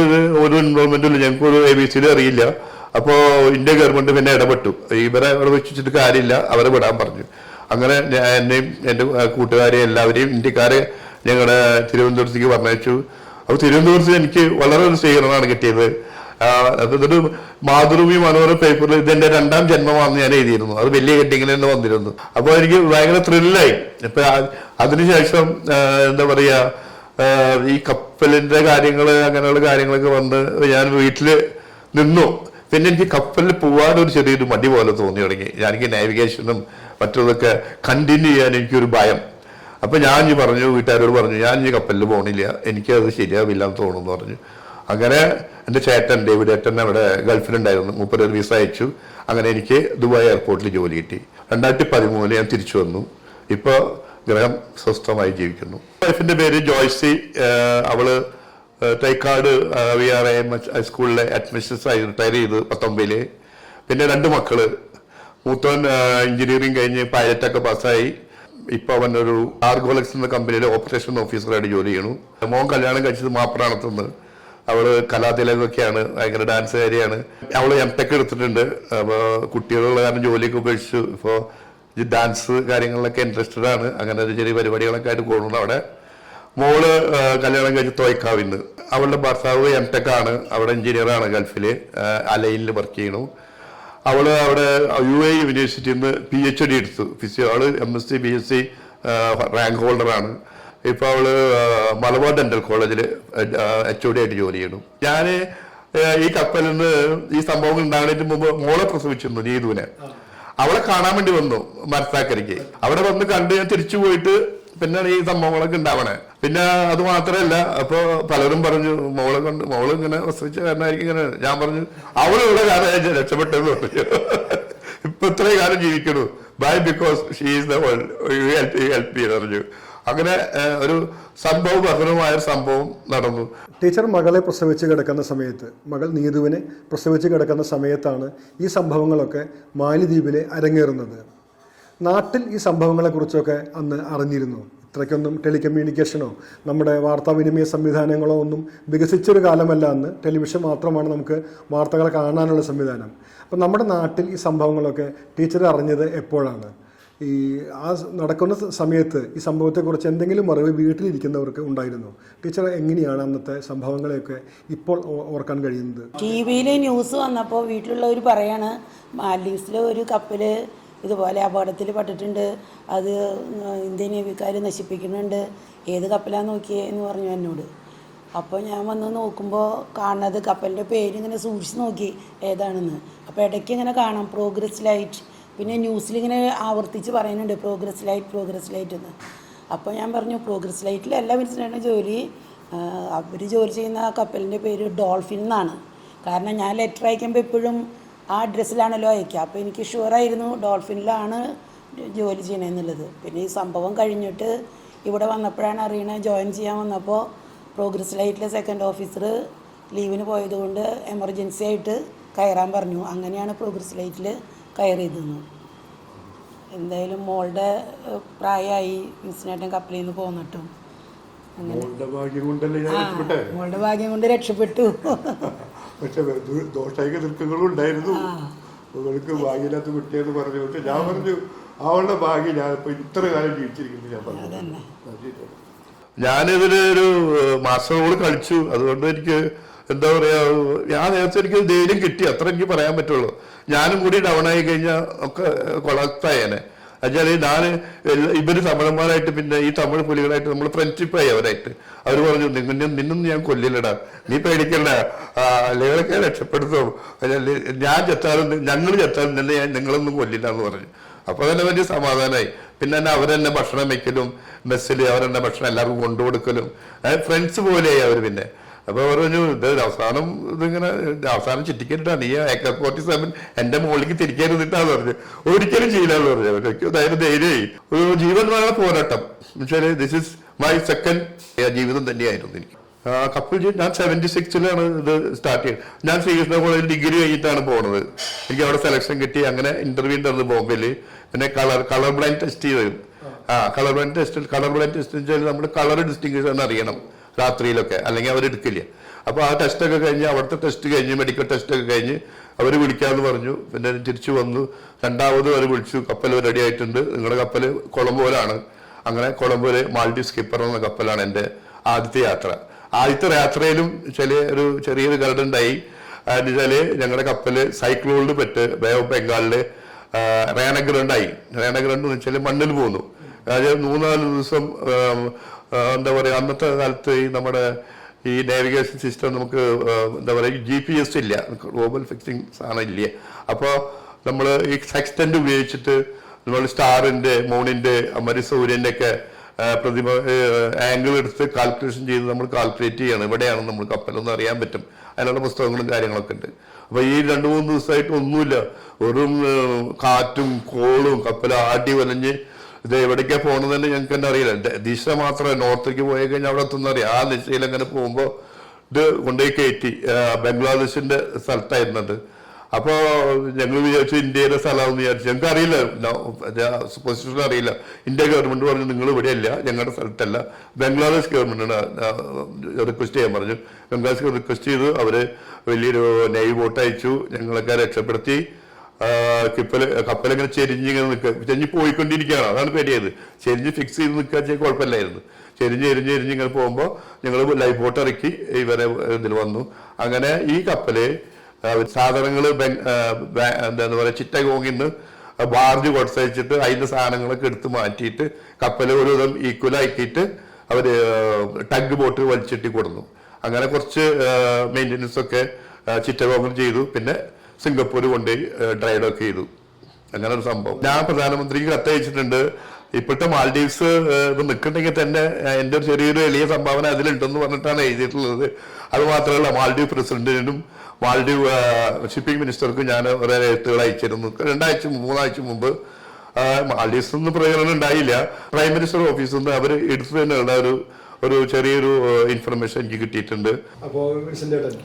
Speaker 2: ഒരു ഇൻവോൾവ്മെന്റും ഇല്ല, ഞങ്ങൾക്കൊരു ABCD അറിയില്ല. അപ്പോൾ ഇന്ത്യ ഗവൺമെന്റ് പിന്നെ ഇടപെട്ടു. ഇവരെ അവിടെ വെച്ചിട്ട് കാര്യമില്ല, അവരെ വിടാൻ പറഞ്ഞു. അങ്ങനെ എന്നെയും എൻ്റെ കൂട്ടുകാരെയും എല്ലാവരെയും ഇന്ത്യക്കാരെ ഞങ്ങളുടെ തിരുവനന്തപുരത്തേക്ക് പറഞ്ഞയച്ചു. അപ്പോൾ തിരുവനന്തപുരത്ത് എനിക്ക് വളരെ ഒരു സ്വീകരണമാണ് കിട്ടിയത്. എന്നിട്ട് മാതൃഭൂമി മനോരമ പേപ്പറിൽ ഇതെന്റെ 2ാം ജന്മമാണെന്ന് ഞാൻ എഴുതിയിരുന്നു. അത് വലിയ ഹെഡിങ്ങിൽ തന്നെ വന്നിരുന്നു. അപ്പോൾ എനിക്ക് ഭയങ്കര ത്രില്ലായി. ഇപ്പൊ അതിനുശേഷം എന്താ പറയാ, ഈ കപ്പലിന്റെ കാര്യങ്ങള് അങ്ങനെയുള്ള കാര്യങ്ങളൊക്കെ വന്ന് ഞാൻ വീട്ടില് നിന്നു. പിന്നെ എനിക്ക് കപ്പലിൽ പോകാനൊരു ചെറിയൊരു മടി പോലെ തോന്നി തുടങ്ങി. എനിക്ക് നാവിഗേഷനും മറ്റതൊക്കെ കണ്ടിന്യൂ ചെയ്യാൻ എനിക്കൊരു ഭയം. അപ്പൊ ഞാൻ പറഞ്ഞു, വീട്ടുകാരോട് പറഞ്ഞു, ഞാൻ ഈ കപ്പലിൽ പോകണില്ല, എനിക്കത് ശരിയാവില്ല എന്ന് തോന്നുന്നു പറഞ്ഞു. അങ്ങനെ എൻ്റെ ചേട്ടൻ ഡേവിഡ് ഏട്ടൻ അവിടെ ഗൾഫിലുണ്ടായിരുന്നു, 30 വിസ അയച്ചു. അങ്ങനെ എനിക്ക് ദുബായ് എയർപോർട്ടിൽ ജോലി കിട്ടി. 2013 ഞാൻ തിരിച്ചു വന്നു. ഇപ്പൊ ഗ്രഹം സ്വസ്ഥമായി ജീവിക്കുന്നു. വൈഫിന്റെ പേര് ജോയ്സി. അവള് തൈക്കാട് VRAM ഹൈസ്കൂളിലെ അഡ്മിനിസ്ട്രേറ്റർ ആയി റിട്ടയർ ചെയ്ത് 19. പിന്നെ 2 മക്കള്. മൂത്തവൻ എഞ്ചിനീയറിംഗ് കഴിഞ്ഞ് പൈലറ്റൊക്കെ പാസ്സായി. ഇപ്പൊ അവൻ ഒരു ആർഗോലക്സ് എന്ന കമ്പനിയിലെ ഓപ്പറേഷൻ ഓഫീസറായിട്ട് ജോലി ചെയ്യണു. മോൻ കല്യാണം കഴിച്ചത് മാപ്രാണത്തുനിന്ന്. അവള് കലാതിലകൊക്കെയാണ്, ഭയങ്കര ഡാൻസുകാരിയാണ്. അവള് M.Tech എടുത്തിട്ടുണ്ട്. അപ്പോൾ കുട്ടികളുള്ള കാരണം ജോലിയൊക്കെ ഉപേക്ഷിച്ചു. ഇപ്പോൾ ഈ ഡാൻസ് കാര്യങ്ങളിലൊക്കെ ഇൻട്രസ്റ്റഡ് ആണ്. അങ്ങനെ ഒരു ചെറിയ പരിപാടികളൊക്കെ ആയിട്ട് പോകുന്നു. അവിടെ മോള് കല്യാണം കഴിച്ച് തോയ്ക്കാവിന്ന്. അവളുടെ ഭർത്താവ് M.Tech ആണ്, അവിടെ എഞ്ചിനീയറാണ്, ഗൾഫില് അലൈനിൽ വർക്ക് ചെയ്യണു. അവള് അവിടെ UAE യൂണിവേഴ്സിറ്റിയിൽ നിന്ന് PhD എടുത്തു, അവള് MSc BSc റാങ്ക് ഹോൾഡറാണ്. ഇപ്പൊ അവള് മലബാർ ഡെന്റൽ കോളേജിൽ HOD ആയിട്ട് ജോലി ചെയ്യണു. ഞാൻ ഈ കപ്പലിൽ നിന്ന് ഈ സംഭവങ്ങൾ ഉണ്ടാകുന്നതിന് മുമ്പ് മോളെ പ്രസവിച്ചിരുന്നു, നീതുവിനെ. അവളെ കാണാൻ വേണ്ടി വന്നു മനസ്സാക്കരിക്ക്. അവിടെ വന്ന് കണ്ട് ഞാൻ തിരിച്ചു പോയിട്ട് പിന്നെയാണ് ഈ സംഭവങ്ങളൊക്കെ ഉണ്ടാവണേ. പിന്നെ അത് മാത്രമല്ല, അപ്പൊ പലരും പറഞ്ഞു മോള് ഇങ്ങനെ വസ്ത്രിച്ച കാരണമായിരിക്കും ഇങ്ങനെ. ഞാൻ പറഞ്ഞു അവളുള്ള കാലം രക്ഷപ്പെട്ടെന്ന് പറഞ്ഞു. ഇപ്പൊ ഇത്രയും കാലം ജീവിക്കണു by because she is the help me പറഞ്ഞു. അങ്ങനെ ഒരു സംഭവം ബഹുലമായ ഒരു സംഭവം നടന്നു.
Speaker 1: ടീച്ചർ മകളെ പ്രസവിച്ച് കിടക്കുന്ന സമയത്ത്, മകൾ നീതുവിനെ പ്രസവിച്ച് കിടക്കുന്ന സമയത്താണ് ഈ സംഭവങ്ങളൊക്കെ മാലിദ്വീപിലെ അരങ്ങേറുന്നത്. നാട്ടിൽ ഈ സംഭവങ്ങളെക്കുറിച്ചൊക്കെ അന്ന് അറിഞ്ഞിരുന്നു. ഇത്രയ്ക്കൊന്നും ടെലികമ്മ്യൂണിക്കേഷനോ നമ്മുടെ വാർത്താവിനിമയ സംവിധാനങ്ങളോ ഒന്നും വികസിച്ചൊരു കാലമല്ല അന്ന്. ടെലിവിഷൻ മാത്രമാണ് നമുക്ക് വാർത്തകൾ കാണാനുള്ള സംവിധാനം. അപ്പം നമ്മുടെ നാട്ടിൽ ഈ സംഭവങ്ങളൊക്കെ ടീച്ചർ അറിഞ്ഞത് എപ്പോഴാണ്? ഈ ആ നടക്കുന്ന സമയത്ത് ഈ സംഭവത്തെക്കുറിച്ച് എന്തെങ്കിലും അറിവ് വീട്ടിലിരിക്കുന്നവർക്ക് ഉണ്ടായിരുന്നു? ടീച്ചർ എങ്ങനെയാണ് അന്നത്തെ സംഭവങ്ങളെയൊക്കെ ഇപ്പോൾ ഓർക്കാൻ കഴിയുന്നത്?
Speaker 3: TV-യിൽ ന്യൂസ് വന്നപ്പോൾ വീട്ടിലുള്ളവർ പറയാണ് മാൽഡീവ്സിൽ ഒരു കപ്പൽ ഇതുപോലെ അപകടത്തിൽ പെട്ടിട്ടുണ്ട്, അത് ഇന്ത്യൻ നേവിക്കാർ നശിപ്പിക്കുന്നുണ്ട്, ഏത് കപ്പലാന്ന് നോക്കിയേ എന്ന് പറഞ്ഞു എന്നോട്. അപ്പോൾ ഞാൻ വന്ന് നോക്കുമ്പോൾ കാണുന്നത് കപ്പലിൻ്റെ പേരിങ്ങനെ സൂക്ഷിച്ച് നോക്കി ഏതാണെന്ന്. അപ്പോൾ ഇടയ്ക്ക് ഇങ്ങനെ കാണാം പ്രോഗ്രസ് ലൈറ്റ്, പിന്നെ ന്യൂസിലിങ്ങനെ ആവർത്തിച്ച് പറയുന്നുണ്ട് പ്രോഗ്രസ് ലൈറ്റ് എന്ന്. അപ്പോൾ ഞാൻ പറഞ്ഞു പ്രോഗ്രസ് ലൈറ്റിലല്ല വിളിച്ചിട്ടാണ് ജോലി, അവർ ജോലി ചെയ്യുന്ന ആ കപ്പലിൻ്റെ പേര് ഡോൾഫിൻ എന്നാണ്. കാരണം ഞാൻ ലെറ്റർ അയക്കുമ്പോൾ എപ്പോഴും ആ അഡ്രസ്സിലാണല്ലോ അയക്കുക. അപ്പോൾ എനിക്ക് ഷുവറായിരുന്നു ഡോൾഫിനിലാണ് ജോലി ചെയ്യണമെന്നുള്ളത്. പിന്നെ ഈ സംഭവം കഴിഞ്ഞിട്ട് ഇവിടെ വന്നപ്പോഴാണ് അറിയണത്, ജോയിൻ ചെയ്യാൻ വന്നപ്പോൾ പ്രോഗ്രസ് ലൈറ്റിലെ സെക്കൻഡ് ഓഫീസർ ലീവിന് പോയതുകൊണ്ട് എമർജൻസി ആയിട്ട് കയറാൻ പറഞ്ഞു. അങ്ങനെയാണ് പ്രോഗ്രസ് ലൈറ്റിൽ കയറിയതെന്ന്. എന്തായാലും മോളുടെ പ്രായമായി വിൻസനേട്ടൻ കപ്പലിൽ നിന്ന് പോന്നിട്ടും അങ്ങനെ മോളുടെ ഭാഗ്യം കൊണ്ട് രക്ഷപ്പെട്ടു.
Speaker 2: പക്ഷെ ദോഷായിക ദുഃഖങ്ങളും ഉണ്ടായിരുന്നു. അവൾക്ക് ഭാഗ്യമില്ലാത്ത കുട്ടിയെന്ന് പറഞ്ഞു. ഞാൻ പറഞ്ഞു അവളുടെ ഭാഗ്യം ഞാൻ ഇപ്പൊ ഇത്ര കാലം ജീവിച്ചിരിക്കുന്നു. ഞാൻ പറഞ്ഞു ഞാനിതില് ഒരു മാസങ്ങളോട് കളിച്ചു. അതുകൊണ്ട് എനിക്ക് എന്താ പറയാ, ഞാൻ നേരത്തെ എനിക്ക് ധൈര്യം കിട്ടി, അത്ര എനിക്ക് പറയാൻ പറ്റുള്ളൂ. ഞാനും കൂടി ഡൗൺ ആയി കഴിഞ്ഞാൽ ഒക്കെ കൊളാപ്സായേനെ. എന്നുവെച്ചാൽ ഞാൻ ഇവര് തമിഴന്മാരായിട്ട് പിന്നെ ഈ തമിഴ് പുലികളായിട്ട് നമ്മൾ ഫ്രണ്ട്ഷിപ്പായി അവരായിട്ട്. അവർ പറഞ്ഞു നിന്നൊന്നും ഞാൻ കൊല്ലില്ലടാ, നീ പേടിക്കണ്ട, ലേകളൊക്കെ രക്ഷപ്പെടുത്തും, ഞാൻ ചെത്താലും ഞങ്ങൾ ചെത്താലും തന്നെ ഞാൻ നിങ്ങളൊന്നും കൊല്ലില്ല എന്ന് പറഞ്ഞു. അപ്പൊ തന്നെ വലിയ സമാധാനമായി. പിന്നെ തന്നെ അവരെന്നെ ഭക്ഷണം വെക്കലും മെസ്സിൽ അവരെന്നെ ഭക്ഷണം എല്ലാവർക്കും കൊണ്ടുകൊടുക്കലും ഫ്രണ്ട്സ് പോലെയായി അവർ. പിന്നെ അപ്പൊ പറഞ്ഞു ഇത് അവസാനം ഇതിങ്ങനെ അവസാനം ചിറ്റിക്കരുട്ടാ, നീ AK-47 എന്റെ മുകളിലേക്ക് തിരിക്കരുതിട്ടാന്ന് പറഞ്ഞു. ഒരിക്കലും ചെയ്യില്ലാന്ന് പറഞ്ഞു. അവർക്ക് ധൈര്യമായി. ഒരു ജീവൻ മരണ പോരാട്ടം എന്നുവെച്ചാല് ദിസ് ഇസ് മൈ സെക്കൻഡ് ജീവിതം തന്നെയായിരുന്നു എനിക്ക്. കപ്പിൾ ഞാൻ 76-ലാണ് ഇത് സ്റ്റാർട്ട് ചെയ്തത്. ഞാൻ ശ്രീകൃഷ്ണ കോളേജിൽ ഡിഗ്രി കഴിഞ്ഞിട്ടാണ് പോണത്. എനിക്ക് അവിടെ സെലക്ഷൻ കിട്ടി. അങ്ങനെ ഇന്റർവ്യൂ ഉണ്ടായിരുന്നു ബോംബെയില്. പിന്നെ കളർ ബ്ലൈൻഡ് ടെസ്റ്റ് ചെയ്തു. കളർ ബ്ലൈൻഡ് ടെസ്റ്റ് വെച്ചാൽ നമ്മൾ കളർ ഡിസ്റ്റിങ്ഷൻ അറിയണം രാത്രിയിലൊക്കെ, അല്ലെങ്കിൽ അവരെടുക്കില്ല. അപ്പോൾ ആ ടെസ്റ്റൊക്കെ കഴിഞ്ഞ് അവിടുത്തെ ടെസ്റ്റ് കഴിഞ്ഞ് മെഡിക്കൽ ടെസ്റ്റൊക്കെ കഴിഞ്ഞ് അവർ വിളിക്കാമെന്ന് പറഞ്ഞു. പിന്നെ തിരിച്ചു വന്നു. രണ്ടാമത് അവർ വിളിച്ചു, കപ്പൽ റെഡി ആയിട്ടുണ്ട്, നിങ്ങളുടെ കപ്പൽ കൊളംബോയിലാണ്. അങ്ങനെ കൊളംബോയിലെ മാൽഡീവ് സ്കിപ്പർ എന്ന കപ്പലാണ് എൻ്റെ ആദ്യത്തെ യാത്ര. ആദ്യത്തെ യാത്രയിലും ചെറിയൊരു ഗർഡുണ്ടായി. എന്നുവെച്ചാല് ഞങ്ങളുടെ കപ്പല് സൈക്ലോണിൽ പെട്ട് ബേ ഓഫ് ബംഗാളില് റേണഗ്രണ്ടായി. റേണഗ്രണ്ട് എന്ന് വെച്ചാൽ മണ്ണിൽ പോന്നു. അതായത് 3-4 ദിവസം എന്താ പറയുക, അന്നത്തെ കാലത്ത് ഈ നമ്മുടെ ഈ നാവിഗേഷൻ സിസ്റ്റം നമുക്ക് എന്താ പറയുക GPS ഇല്ല, ഗ്ലോബൽ ഫിക്സിംഗ് സാധനം ഇല്ല. അപ്പോൾ നമ്മൾ ഈ സെക്സ്റ്റന്റ് ഉപയോഗിച്ചിട്ട് നമ്മൾ സ്റ്റാറിന്റെ മൂണിന്റെ അമരി സൂര്യന്റെ ഒക്കെ പ്രതിമ ആംഗിൾ എടുത്ത് കാൽക്കുലേഷൻ ചെയ്ത് നമ്മൾ കാൽക്കുലേറ്റ് ചെയ്യണം എവിടെയാണ് നമ്മൾ കപ്പലെന്ന് അറിയാൻ പറ്റും. അതിനുള്ള പുസ്തകങ്ങളും കാര്യങ്ങളൊക്കെ ഉണ്ട്. അപ്പൊ ഈ 2-3 ദിവസമായിട്ട് ഒന്നുമില്ല, വെറും കാറ്റും കോളും കപ്പൽ ആട്ടി വലഞ്ഞ് ഇത് എവിടേക്കാ പോകണമെന്ന് തന്നെ ഞങ്ങൾക്ക് തന്നെ അറിയില്ല. ദിശ മാത്രമേ നോർത്തേക്ക് പോയി കഴിഞ്ഞാൽ അവിടെ എത്തുന്ന അറിയാം. ആ ദിശയിൽ അങ്ങനെ പോകുമ്പോൾ ഇത് കൊണ്ടുപോയി കയറ്റി ബംഗ്ലാദേശിന്റെ സ്ഥലത്തായിരുന്നത്. അപ്പോൾ ഞങ്ങൾ വിചാരിച്ചു ഇന്ത്യയുടെ സ്ഥലമാണെന്ന് വിചാരിച്ചു. ഞങ്ങൾക്ക് അറിയില്ല, പൊസിഷൻ അറിയില്ല. ഇന്ത്യ ഗവൺമെന്റ് പറഞ്ഞു നിങ്ങൾ ഇവിടെ അല്ല, ഞങ്ങളുടെ സ്ഥലത്തല്ല, ബംഗ്ലാദേശ് ഗവൺമെന്റിന് റിക്വസ്റ്റ് ചെയ്യാൻ പറഞ്ഞു. ബംഗ്ലാദേശ് റിക്വസ്റ്റ് ചെയ്തു. അവര് വലിയൊരു നേവി ബോട്ട് അയച്ചു, ഞങ്ങളൊക്കെ രക്ഷപ്പെടുത്തി. കപ്പലിങ്ങനെ ചെരിഞ്ഞ് പോയിക്കൊണ്ടിരിക്കുകയാണ്. അതാണ് പേടിയത്. ചെരിഞ്ഞ് ഫിക്സ് ചെയ്ത് നിൽക്കാൻ കുഴപ്പമില്ലായിരുന്നു. ചെരിഞ്ഞ് ഇങ്ങനെ പോകുമ്പോൾ ഞങ്ങൾ ലൈഫ് ബോട്ട് ഇറക്കി ഇവരെ ഇതിൽ വന്നു. അങ്ങനെ ഈ കപ്പല് സാധനങ്ങൾ എന്താ പറയുക ചിറ്റഗോങ്ങിന്ന് ബാർജ് കൊടുത്തയച്ചിട്ട് അതിന്റെ സാധനങ്ങളൊക്കെ എടുത്ത് മാറ്റിയിട്ട് കപ്പൽ ഒരു വിധം ഈക്വലാക്കിയിട്ട് അവര് ടഗ് ബോട്ട് വലിച്ചിട്ടി കൊടുന്നു. അങ്ങനെ കുറച്ച് മെയിൻ്റനൻസ് ഒക്കെ ചിറ്റഗോങ്ങിൽ ചെയ്തു. പിന്നെ സിംഗപ്പൂർ കൊണ്ടുപോയി ഡ്രൈഡൊക്കെ ചെയ്തു. അങ്ങനെ ഒരു സംഭവം. ഞാൻ പ്രധാനമന്ത്രിക്ക് കത്തയച്ചിട്ടുണ്ട്. ഇപ്പോഴത്തെ മാൽഡീവ്സ് ഇത് നിൽക്കുന്നുണ്ടെങ്കിൽ തന്നെ എൻ്റെ ഒരു ചെറിയൊരു എളിയ സംഭാവന അതിലുണ്ടെന്ന് പറഞ്ഞിട്ടാണ് എഴുതിയിട്ടുള്ളത്. അത് മാത്രമല്ല, മാൽഡീവ് പ്രസിഡന്റിനും മാൽഡീവ് ഷിപ്പിംഗ് മിനിസ്റ്റർക്കും ഞാൻ ഒരേ എഴുത്തുകൾ അയച്ചിരുന്നു. 2 ആഴ്ച മുമ്പ് മാൽഡീവ്സിൽ നിന്ന് പ്രയോജനം ഉണ്ടായില്ല. പ്രൈം മിനിസ്റ്റർ ഓഫീസിൽ നിന്ന് അവർ എടുത്തു തന്നെയുള്ള ഒരു ചെറിയൊരു ഇൻഫർമേഷൻ എനിക്ക് കിട്ടിയിട്ടുണ്ട്.
Speaker 1: അപ്പോ വിൻസെന്റേട്ടൻ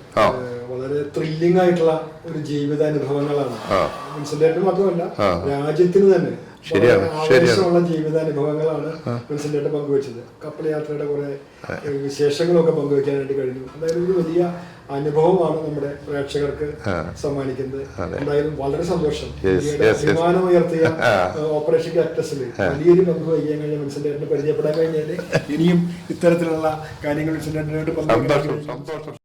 Speaker 1: വളരെ ത്രില്ലിംഗ് ആയിട്ടുള്ള ഒരു ജീവിതാനുഭവങ്ങളാണ്. വിൻസെന്റേട്ടൻ മാത്രമല്ല, രാജ്യത്തിന് തന്നെ ആവേശമുള്ള ജീവിതാനുഭവങ്ങളാണ് വിൻസെന്റേട്ടൻ പങ്കുവെച്ചത്. കപ്പൽ യാത്രയുടെ കുറെ വിശേഷങ്ങളൊക്കെ പങ്കുവെക്കാനായിട്ട് കഴിഞ്ഞു. എന്തായാലും ഒരു വലിയ അനുഭവമാണ് നമ്മുടെ പ്രേക്ഷകർക്ക് സമ്മാനിക്കുന്നത്. എന്തായാലും വളരെ സന്തോഷം. വിമാനം ഉയർത്തിയ ഓപ്പറേഷൻ കാക്ടസിൽ വലിയൊരു പങ്ക് വഹിക്കാൻ കഴിഞ്ഞ വിൻസെന്റേട്ടനെ പരിചയപ്പെടാൻ കഴിഞ്ഞാൽ ഇനിയും ഇത്തരത്തിലുള്ള കാര്യങ്ങൾ വിൻസെന്റേട്ടനായിട്ട് പങ്കുവെക്കാൻ